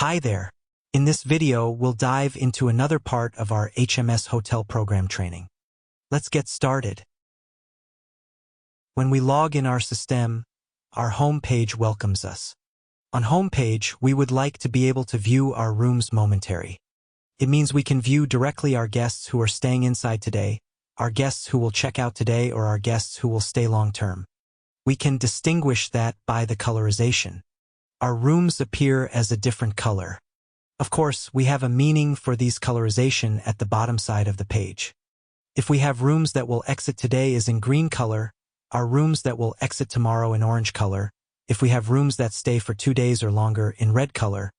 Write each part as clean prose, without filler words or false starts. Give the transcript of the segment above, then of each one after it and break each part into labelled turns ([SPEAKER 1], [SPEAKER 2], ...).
[SPEAKER 1] Hi there. In this video, we'll dive into another part of our HMS Hotel program training. Let's get started. When we log in our system, our home page welcomes us. On home page, we would like to be able to view our rooms momentarily. It means we can view directly our guests who are staying inside today, our guests who will check out today, or our guests who will stay long-term. We can distinguish that by the colorization. Our rooms appear as a different color. Of course, we have a meaning for these colorization at the bottom side of the page. If we have rooms that will exit today is in green color, our rooms that will exit tomorrow in orange color, if we have rooms that stay for 2 days or longer in red color,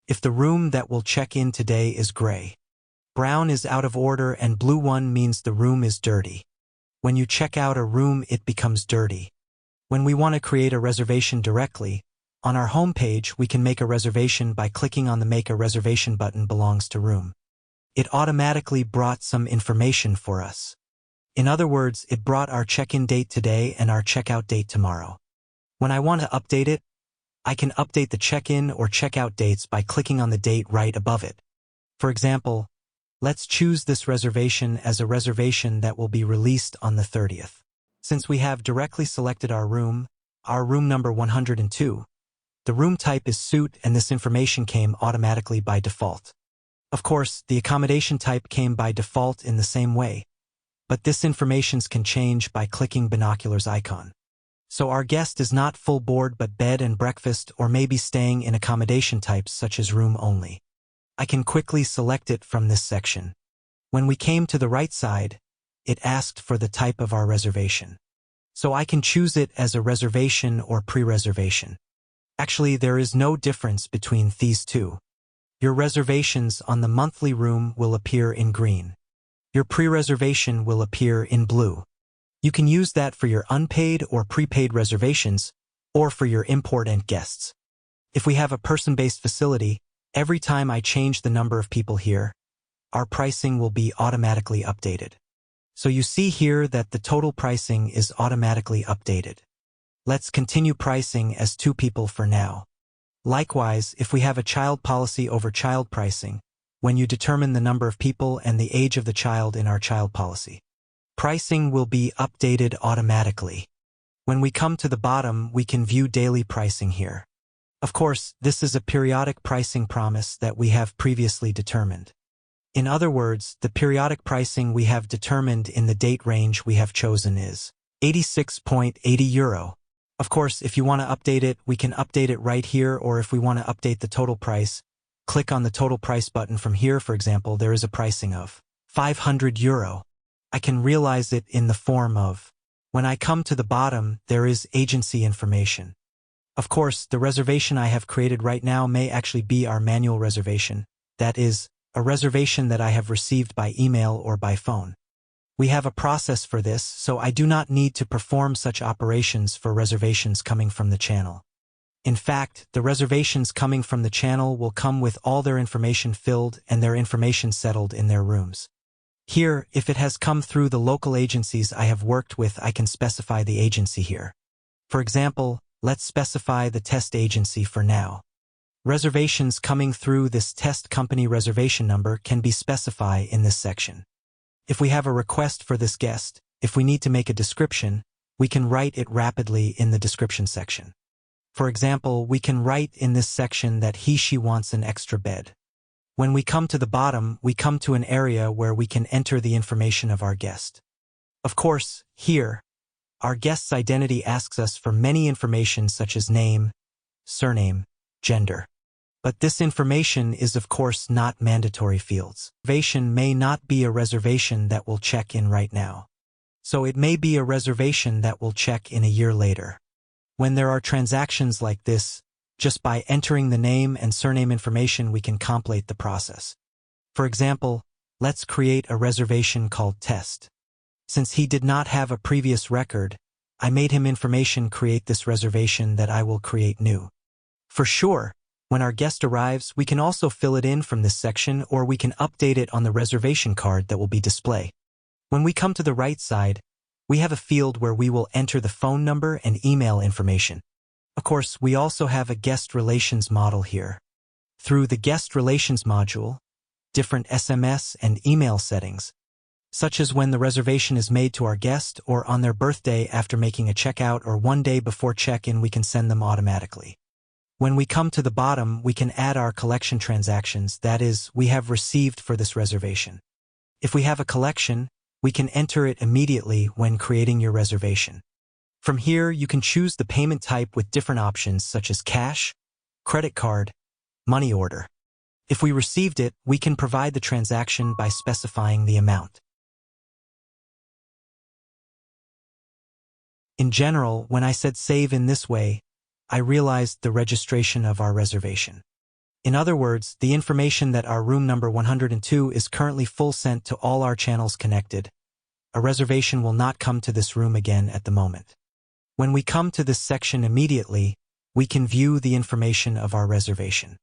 [SPEAKER 1] if the room that will check in today is gray. Brown is out of order and blue one means the room is dirty. When you check out a room, it becomes dirty. When we want to create a reservation directly, on our home page, we can make a reservation by clicking on the Make a Reservation button belongs to room. It automatically brought some information for us. In other words, it brought our check-in date today and our checkout date tomorrow. When I want to update it, I can update the check-in or checkout dates by clicking on the date right above it. For example, let's choose this reservation as a reservation that will be released on the 30th. Since we have directly selected our room number 102, the room type is suite and this information came automatically by default. Of course, the accommodation type came by default in the same way, but this information can change by clicking binoculars icon. So our guest is not full board but bed and breakfast or maybe staying in accommodation types such as room only. I can quickly select it from this section. When we came to the right side, it asked for the type of our reservation. So I can choose it as a reservation or pre-reservation. Actually, there is no difference between these two. Your reservations on the monthly room will appear in green. Your pre-reservation will appear in blue. You can use that for your unpaid or prepaid reservations, or for your important guests. If we have a person-based facility, every time I change the number of people here, our pricing will be automatically updated. So you see here that the total pricing is automatically updated. Let's continue pricing as 2 people for now. Likewise, if we have a child policy over child pricing, when you determine the number of people and the age of the child in our child policy, pricing will be updated automatically. When we come to the bottom, we can view daily pricing here. Of course, this is a periodic pricing promise that we have previously determined. In other words, the periodic pricing we have determined in the date range we have chosen is €86.80. Of course, if you want to update it, we can update it right here, or if we want to update the total price, click on the total price button from here. For example, there is a pricing of €500. I can realize it in the form of, when I come to the bottom, there is agency information. Of course, the reservation I have created right now may actually be our manual reservation, that is, a reservation that I have received by email or by phone. We have a process for this, so I do not need to perform such operations for reservations coming from the channel. In fact, the reservations coming from the channel will come with all their information filled and their information settled in their rooms. Here, if it has come through the local agencies I have worked with, I can specify the agency here. For example, let's specify the test agency for now. Reservations coming through this test company reservation number can be specified in this section. If we have a request for this guest, if we need to make a description, we can write it rapidly in the description section. For example, we can write in this section that he/she wants an extra bed. When we come to the bottom, we come to an area where we can enter the information of our guest. Of course, here, our guest's identity asks us for many information such as name, surname, gender. But this information is of course not mandatory fields. Reservation may not be a reservation that will check in right now. So it may be a reservation that will check in a year later. When there are transactions like this, just by entering the name and surname information we can complete the process. For example, let's create a reservation called Test. Since he did not have a previous record, I made him information create this reservation that I will create new. For sure, when our guest arrives, we can also fill it in from this section, or we can update it on the reservation card that will be displayed. When we come to the right side, we have a field where we will enter the phone number and email information. Of course, we also have a guest relations model here. Through the Guest Relations module, different SMS and email settings, such as when the reservation is made to our guest or on their birthday after making a checkout or one day before check-in, we can send them automatically. When we come to the bottom, we can add our collection transactions, that is, we have received for this reservation. If we have a collection, we can enter it immediately when creating your reservation. From here, you can choose the payment type with different options such as cash, credit card, money order. If we received it, we can provide the transaction by specifying the amount. In general, when I said save in this way, I realized the registration of our reservation. In other words, the information that our room number 102 is currently full sent to all our channels connected. A reservation will not come to this room again at the moment. When we come to this section immediately, we can view the information of our reservation.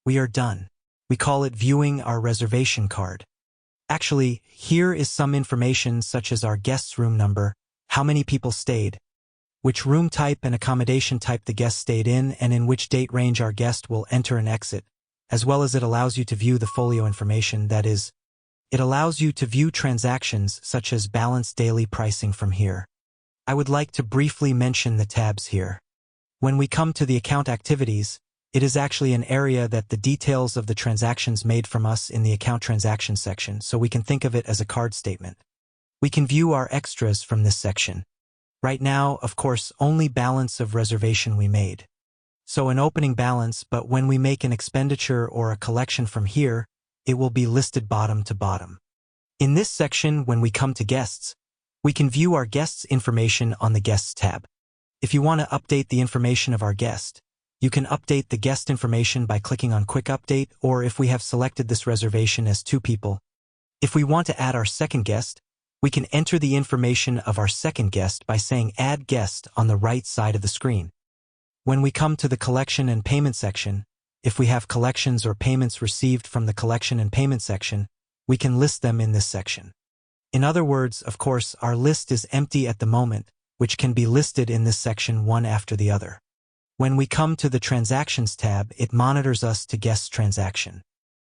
[SPEAKER 1] We are done. We call it viewing our reservation card. Actually, here is some information such as our guest's room number, how many people stayed, which room type and accommodation type the guest stayed in, and in which date range our guest will enter and exit, as well as it allows you to view the folio information, that is, it allows you to view transactions such as balance daily pricing from here. I would like to briefly mention the tabs here. When we come to the account activities, it is actually an area that the details of the transactions made from us in the account transaction section, so we can think of it as a card statement. We can view our extras from this section. Right now, of course, only balance of reservation we made. So an opening balance, but when we make an expenditure or a collection from here, it will be listed bottom to bottom. In this section, when we come to guests, we can view our guests' information on the Guests tab. If you want to update the information of our guest, you can update the guest information by clicking on Quick Update, or if we have selected this reservation as 2 people. If we want to add our second guest, we can enter the information of our second guest by saying Add Guest on the right side of the screen. When we come to the collection and payment section, if we have collections or payments received from the collection and payment section, we can list them in this section. In other words, of course, our list is empty at the moment, which can be listed in this section one after the other. When we come to the Transactions tab, it monitors us to guest transaction.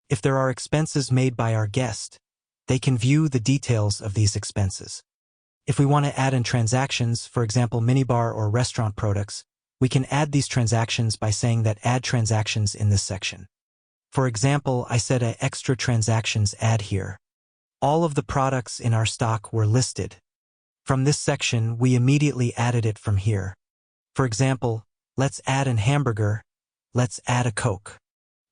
[SPEAKER 1] If there are expenses made by our guest, they can view the details of these expenses. If we want to add in transactions, for example minibar or restaurant products, we can add these transactions by saying that Add Transactions in this section. For example, I said a Extra Transactions add here. All of the products in our stock were listed. From this section, we immediately added it from here. For example, let's add an hamburger, let's add a Coke.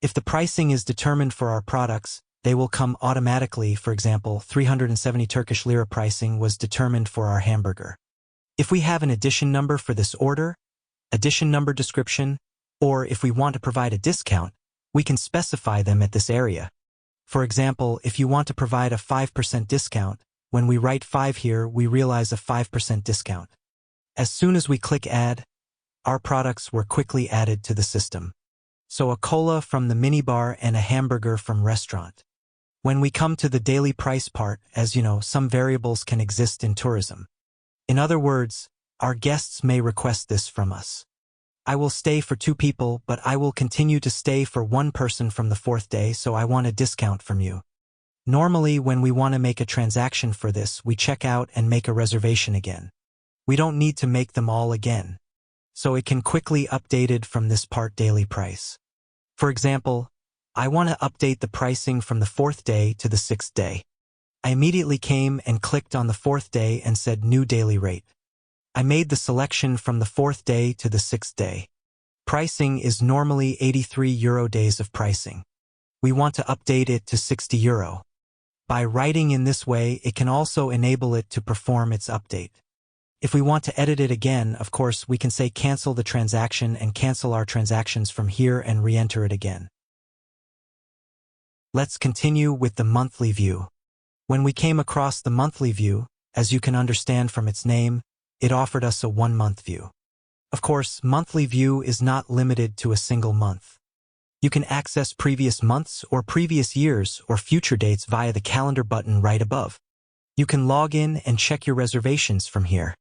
[SPEAKER 1] If the pricing is determined for our products, they will come automatically. For example, 370 Turkish lira pricing was determined for our hamburger. If we have an edition number for this order, edition number description, or if we want to provide a discount, we can specify them at this area. For example, if you want to provide a 5% discount, when we write 5 here, we realize a 5% discount. As soon as we click Add, our products were quickly added to the system. So a cola from the minibar and a hamburger from restaurant. When we come to the daily price part, as you know, some variables can exist in tourism. In other words, our guests may request this from us. I will stay for 2 people, but I will continue to stay for 1 person from the 4th day, so I want a discount from you. Normally, when we want to make a transaction for this, we check out and make a reservation again. We don't need to make them all again. So it can quickly updated from this part daily price. For example, I want to update the pricing from the 4th day to the 6th day. I immediately came and clicked on the 4th day and said New Daily Rate. I made the selection from the 4th day to the 6th day. Pricing is normally €83 days of pricing. We want to update it to €60. By writing in this way, it can also enable it to perform its update. If we want to edit it again, of course, we can say cancel the transaction and cancel our transactions from here and re-enter it again. Let's continue with the monthly view. When we came across the monthly view, as you can understand from its name, it offered us a 1-month view. Of course, monthly view is not limited to a single month. You can access previous months or previous years or future dates via the calendar button right above. You can log in and check your reservations from here.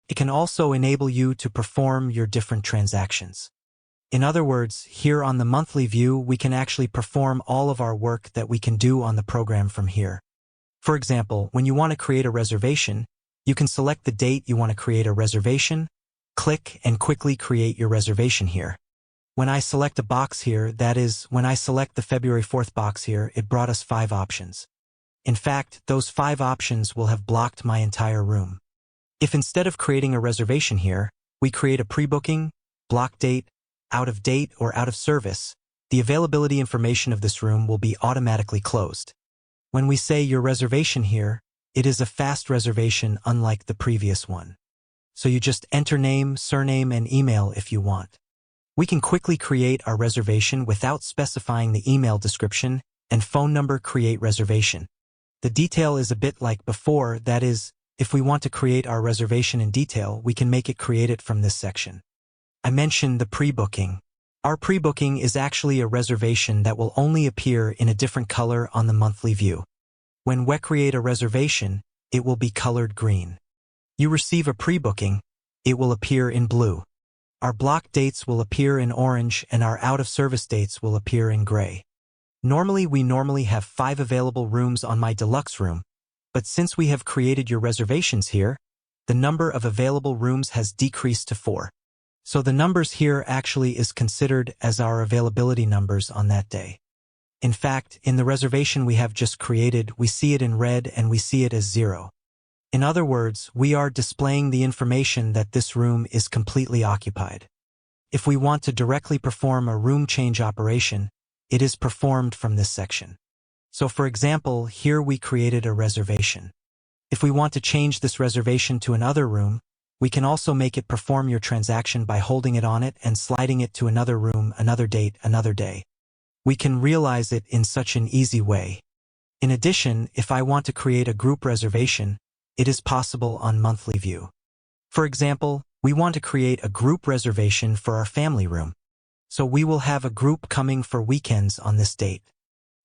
[SPEAKER 1] It can also enable you to perform your different transactions. In other words, here on the monthly view, we can actually perform all of our work that we can do on the program from here. For example, when you want to create a reservation, you can select the date you want to create a reservation, click and quickly create your reservation here. When I select a box here, that is, when I select the February 4th box here, it brought us 5 options. In fact, those 5 options will have blocked my entire room. If instead of creating a reservation here, we create a pre-booking, block date, out of date or out of service, the availability information of this room will be automatically closed. When we say your reservation here, it is a fast reservation unlike the previous one. So you just enter name, surname, and email if you want. We can quickly create our reservation without specifying the email description and phone number create reservation. The detail is a bit like before, that is, if we want to create our reservation in detail, we can make it created from this section. I mentioned the pre-booking. Our pre-booking is actually a reservation that will only appear in a different color on the monthly view. When we create a reservation, it will be colored green. You receive a pre-booking, it will appear in blue. Our block dates will appear in orange and our out-of-service dates will appear in gray. Normally we have 5 available rooms on my deluxe room, but since we have created your reservations here, the number of available rooms has decreased to 4. So the numbers here actually is considered as our availability numbers on that day. In fact, in the reservation we have just created, we see it in red and we see it as 0. In other words, we are displaying the information that this room is completely occupied. If we want to directly perform a room change operation, it is performed from this section. So for example, here we created a reservation. If we want to change this reservation to another room, we can also make it perform your transaction by holding it on it and sliding it to another room, another date, another day. We can realize it in such an easy way. In addition, if I want to create a group reservation, it is possible on monthly view. For example, we want to create a group reservation for our family room. So we will have a group coming for weekends on this date.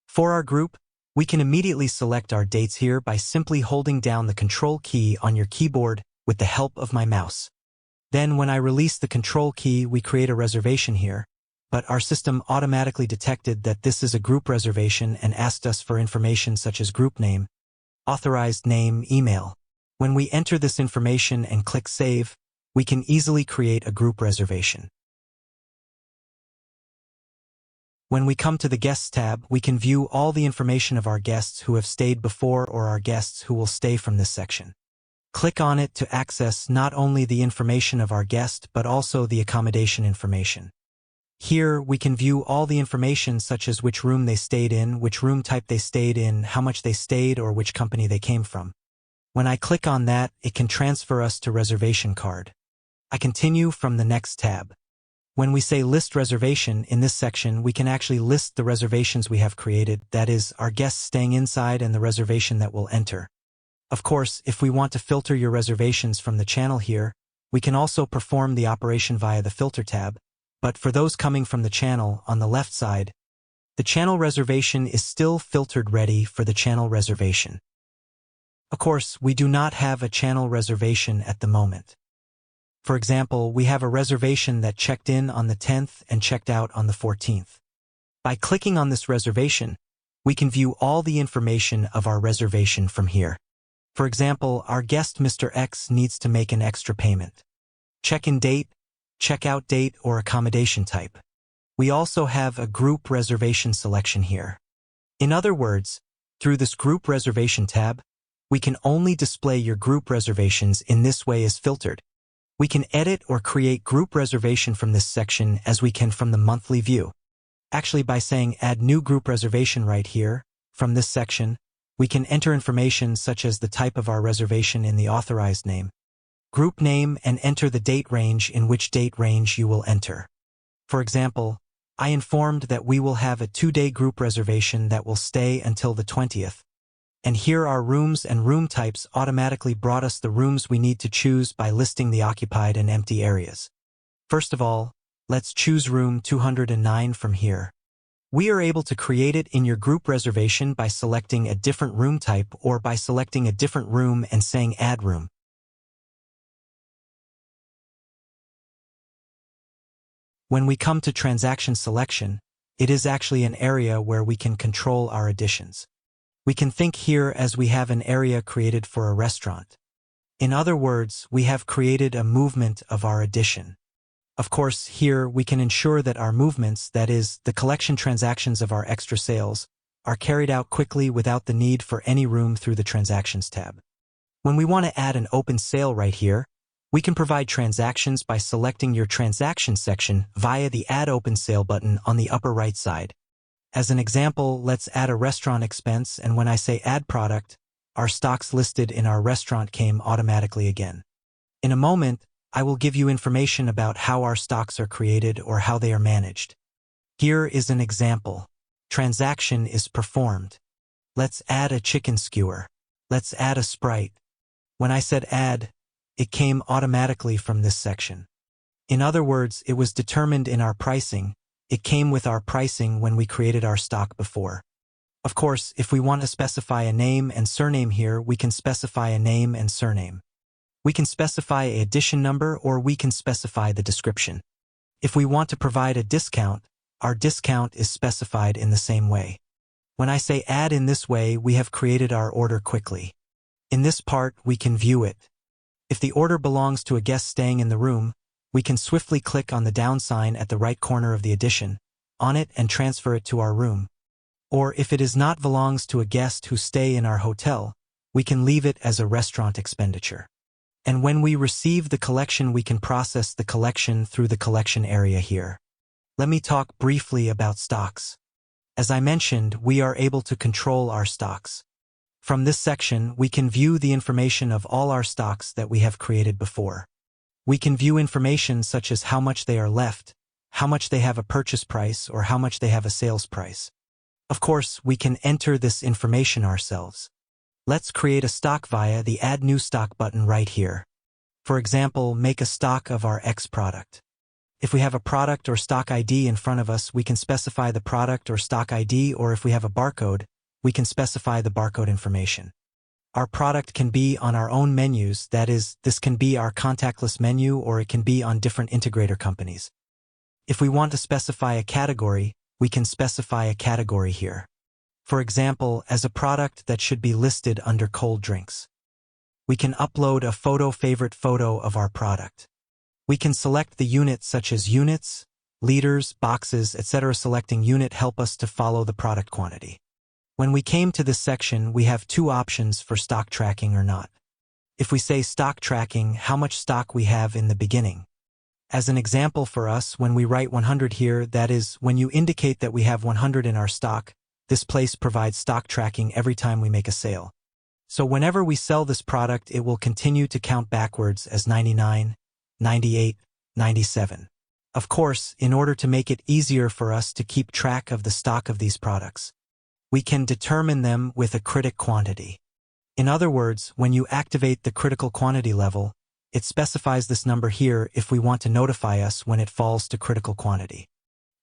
[SPEAKER 1] For our group, we can immediately select our dates here by simply holding down the Control key on your keyboard with the help of my mouse. Then when I release the Control key, we create a reservation here, but our system automatically detected that this is a group reservation and asked us for information such as group name, authorized name, email. When we enter this information and click Save, we can easily create a group reservation. When we come to the Guests tab, we can view all the information of our guests who have stayed before or our guests who will stay from this section. Click on it to access not only the information of our guest but also the accommodation information. Here, we can view all the information such as which room they stayed in, which room type they stayed in, how much they stayed, or which company they came from. When I click on that, it can transfer us to Reservation Card. I continue from the next tab. When we say List Reservation, in this section, we can actually list the reservations we have created, that is, our guests staying inside and the reservation that will enter. Of course, if we want to filter your reservations from the channel here, we can also perform the operation via the Filter tab, but for those coming from the channel, on the left side, the channel reservation is still filtered ready for the channel reservation. Of course, we do not have a channel reservation at the moment. For example, we have a reservation that checked in on the 10th and checked out on the 14th. By clicking on this reservation, we can view all the information of our reservation from here. For example, our guest Mr. X needs to make an extra payment. Check-in date, check-out date, or accommodation type. We also have a group reservation selection here. In other words, through this group reservation tab, we can only display your group reservations in this way as filtered. We can edit or create group reservation from this section as we can from the monthly view. Actually, by saying Add New Group Reservation right here, from this section, we can enter information such as the type of our reservation in the authorized name, group name, and enter the date range in which date range you will enter. For example, I informed that we will have a 2-day group reservation that will stay until the 20th. And here our rooms and room types automatically brought us the rooms we need to choose by listing the occupied and empty areas. First of all, let's choose room 209 from here. We are able to create it in your group reservation by selecting a different room type or by selecting a different room and saying Add Room. When we come to transaction selection, it is actually an area where we can control our additions. We can think here as we have an area created for a restaurant. In other words, we have created a movement of our addition. Of course, here we can ensure that our movements, that is, the collection transactions of our extra sales, are carried out quickly without the need for any room through the Transactions tab. When we want to add an open sale right here, we can provide transactions by selecting your Transactions section via the Add Open Sale button on the upper right side. As an example, let's add a restaurant expense, and when I say Add Product, our stocks listed in our restaurant came automatically again. In a moment, I will give you information about how our stocks are created or how they are managed. Here is an example. Transaction is performed. Let's add a chicken skewer. Let's add a Sprite. When I said add, it came automatically from this section. In other words, it was determined in our pricing. It came with our pricing when we created our stock before. Of course, if we want to specify a name and surname here, we can specify a name and surname. We can specify an addition number or we can specify the description. If we want to provide a discount, our discount is specified in the same way. When I say add in this way, we have created our order quickly. In this part, we can view it. If the order belongs to a guest staying in the room, we can swiftly click on the down sign at the right corner of the addition, on it and transfer it to our room. Or if it is not belongs to a guest who stay in our hotel, we can leave it as a restaurant expenditure. And when we receive the collection, we can process the collection through the collection area here. Let me talk briefly about stocks. As I mentioned, we are able to control our stocks. From this section, we can view the information of all our stocks that we have created before. We can view information such as how much they are left, how much they have a purchase price, or how much they have a sales price. Of course, we can enter this information ourselves. Let's create a stock via the Add New Stock button right here. For example, make a stock of our X product. If we have a product or stock ID in front of us, we can specify the product or stock ID, or if we have a barcode, we can specify the barcode information. Our product can be on our own menus, that is, this can be our contactless menu or it can be on different integrator companies. If we want to specify a category, we can specify a category here. For example, as a product that should be listed under cold drinks. We can upload a favorite photo of our product. We can select the unit such as units, liters, boxes, etc. Selecting unit help us to follow the product quantity. When we came to this section, we have two options for stock tracking or not. If we say stock tracking, how much stock we have in the beginning. As an example for us, when we write 100 here, that is, when you indicate that we have 100 in our stock, this place provides stock tracking every time we make a sale. So whenever we sell this product, it will continue to count backwards as 99, 98, 97. Of course, in order to make it easier for us to keep track of the stock of these products, we can determine them with a critic quantity. In other words, when you activate the critical quantity level, it specifies this number here if we want to notify us when it falls to critical quantity.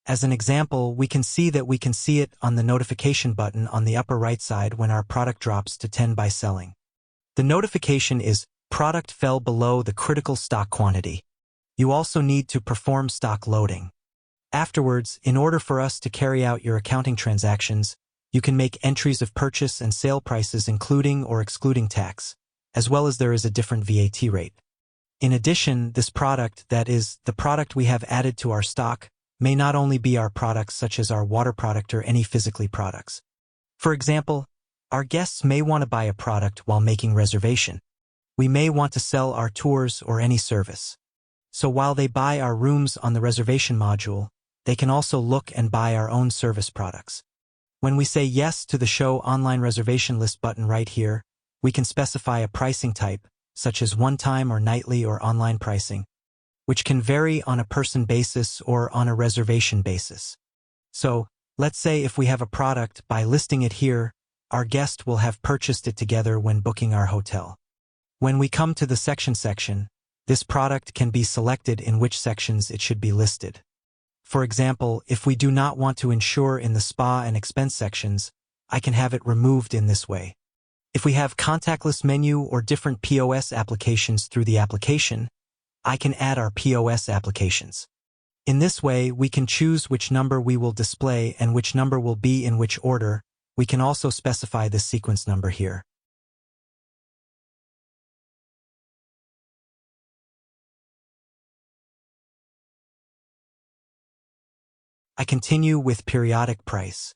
[SPEAKER 1] As an example, we can see it on the notification button on the upper right side when our product drops to 10 by selling. The notification is product fell below the critical stock quantity. You also need to perform stock loading. Afterwards, in order for us to carry out your accounting transactions, you can make entries of purchase and sale prices including or excluding tax, as well as there is a different VAT rate. In addition, this product, that is, the product we have added to our stock, may not only be our products such as our water product or any physically products. For example, our guests may want to buy a product while making reservation. We may want to sell our tours or any service. So while they buy our rooms on the reservation module, they can also look and buy our own service products. When we say yes to the Show Online Reservation List button right here, we can specify a pricing type, such as one-time or nightly or online pricing, which can vary on a person basis or on a reservation basis. So, let's say if we have a product, by listing it here, our guest will have purchased it together when booking our hotel. When we come to the section, this product can be selected in which sections it should be listed. For example, if we do not want to insure in the spa and expense sections, I can have it removed in this way. If we have contactless menu or different POS applications through the application, I can add our POS applications. In this way, we can choose which number we will display and which number will be in which order. We can also specify this sequence number here. I continue with periodic price.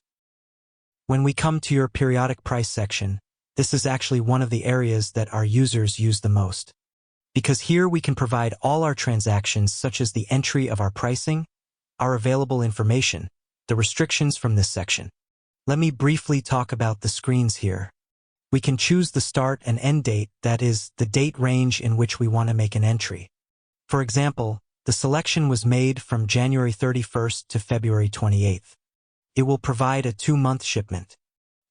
[SPEAKER 1] When we come to your periodic price section, this is actually one of the areas that our users use the most. Because here we can provide all our transactions such as the entry of our pricing, our available information, the restrictions from this section. Let me briefly talk about the screens here. We can choose the start and end date, that is, the date range in which we want to make an entry. For example, the selection was made from January 31st to February 28th. It will provide a 2-month shipment.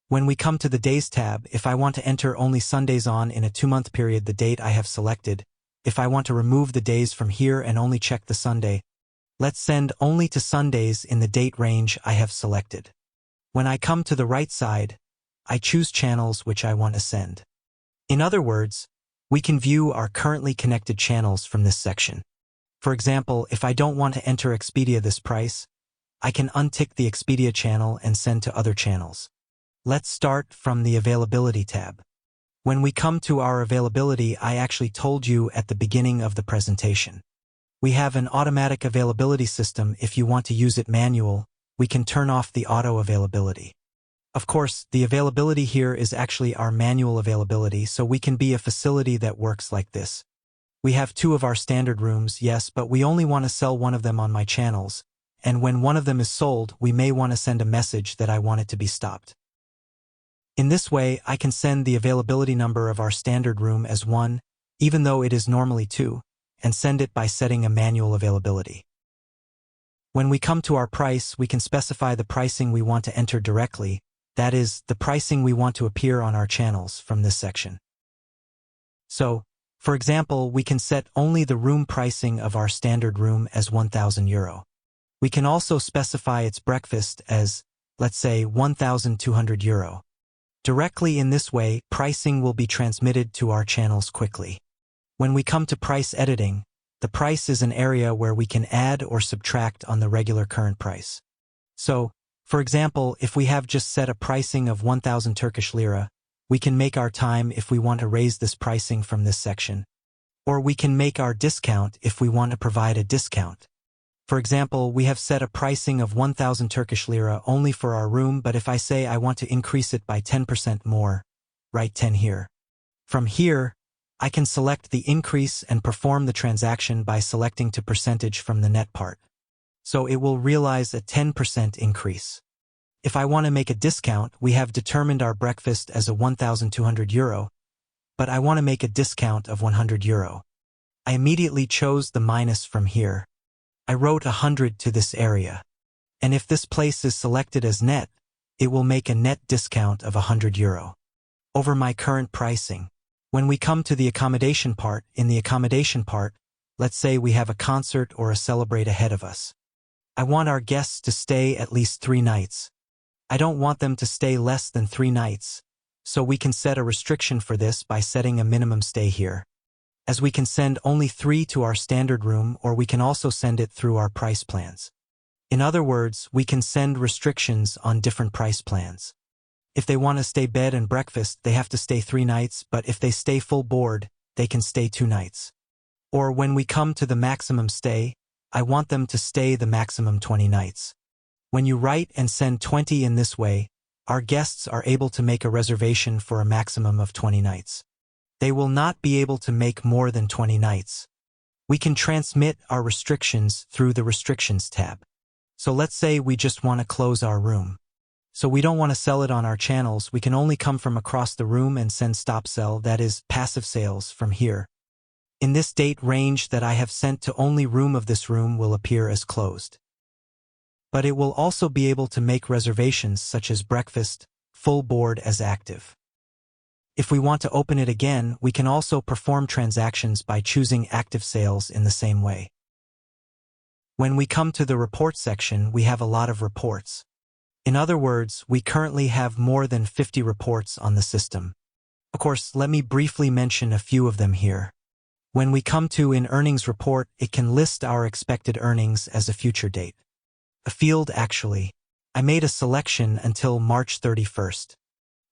[SPEAKER 1] When we come to the Days tab, if I want to enter only Sundays on in a 2-month period the date I have selected, if I want to remove the days from here and only check the Sunday, let's send only to Sundays in the date range I have selected. When I come to the right side, I choose channels which I want to send. In other words, we can view our currently connected channels from this section. For example, if I don't want to enter Expedia this price, I can untick the Expedia channel and send to other channels. Let's start from the Availability tab. When we come to our availability, I actually told you at the beginning of the presentation. We have an automatic availability system. If you want to use it manual, we can turn off the auto availability. Of course, the availability here is actually our manual availability, so we can be a facility that works like this. We have 2 of our standard rooms, yes, but we only want to sell one of them on my channels, and when one of them is sold, we may want to send a message that I want it to be stopped. In this way, I can send the availability number of our standard room as 1, even though it is normally 2, and send it by setting a manual availability. When we come to our price, we can specify the pricing we want to enter directly, that is, the pricing we want to appear on our channels from this section. So, for example, we can set only the room pricing of our standard room as €1,000. We can also specify its breakfast as, let's say, €1,200. Directly in this way, pricing will be transmitted to our channels quickly. When we come to price editing, the price is an area where we can add or subtract on the regular current price. So, for example, if we have just set a pricing of 1,000 Turkish lira, we can make our time if we want to raise this pricing from this section. Or we can make our discount if we want to provide a discount. For example, we have set a pricing of 1,000 Turkish lira only for our room, but if I say I want to increase it by 10% more, write 10 here. From here, I can select the increase and perform the transaction by selecting to percentage from the net part. So it will realize a 10% increase. If I want to make a discount, we have determined our breakfast as a €1,200, but I want to make a discount of €100. I immediately chose the minus from here. I wrote 100 to this area. And if this place is selected as net, it will make a net discount of €100 over my current pricing. When we come to the accommodation part, in the accommodation part, let's say we have a concert or a celebrate ahead of us. I want our guests to stay at least 3 nights. I don't want them to stay less than 3 nights, so we can set a restriction for this by setting a minimum stay here. As we can send only 3 to our standard room, or we can also send it through our price plans. In other words, we can send restrictions on different price plans. If they want to stay bed and breakfast, they have to stay 3 nights, but if they stay full board, they can stay 2 nights. Or when we come to the maximum stay, I want them to stay the maximum 20 nights. When you write and send 20 in this way, our guests are able to make a reservation for a maximum of 20 nights. They will not be able to make more than 20 nights. We can transmit our restrictions through the Restrictions tab. So let's say we just want to close our room. So we don't want to sell it on our channels, we can only come from across the room and send stop sell, that is, passive sales, from here. In this date range that I have sent to only room of this room will appear as closed. But it will also be able to make reservations such as breakfast, full board as active. If we want to open it again, we can also perform transactions by choosing active sales in the same way. When we come to the report section, we have a lot of reports. In other words, we currently have more than 50 reports on the system. Of course, let me briefly mention a few of them here. When we come to in earnings report, it can list our expected earnings as a future date. A field actually. I made a selection until March 31st.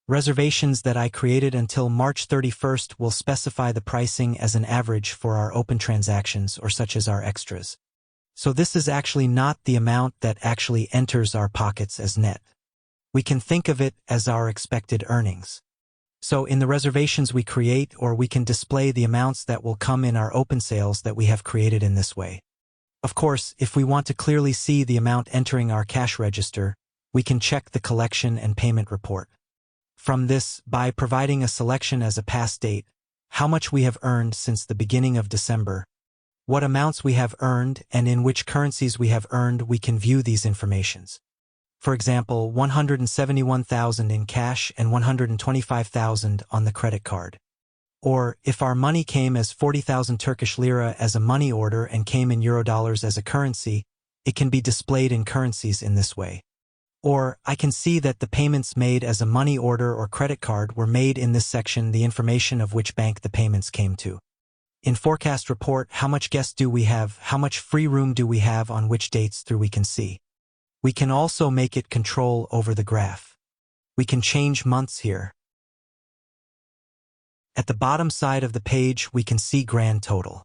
[SPEAKER 1] Reservations that I created until March 31st will specify the pricing as an average for our open transactions or such as our extras. So this is actually not the amount that actually enters our pockets as net. We can think of it as our expected earnings. So in the reservations we create, or we can display the amounts that will come in our open sales that we have created in this way. Of course, if we want to clearly see the amount entering our cash register, we can check the collection and payment report. From this, by providing a selection as a past date, how much we have earned since the beginning of December, what amounts we have earned and in which currencies we have earned, we can view these informations. For example, 171,000 in cash and 125,000 on the credit card. Or, if our money came as 40,000 Turkish lira as a money order and came in Eurodollars as a currency, it can be displayed in currencies in this way. Or, I can see that the payments made as a money order or credit card were made in this section, the information of which bank the payments came to. In forecast report, how much guests do we have, how much free room do we have on which dates through we can see. We can also make it control over the graph. We can change months here. At the bottom side of the page, we can see grand total.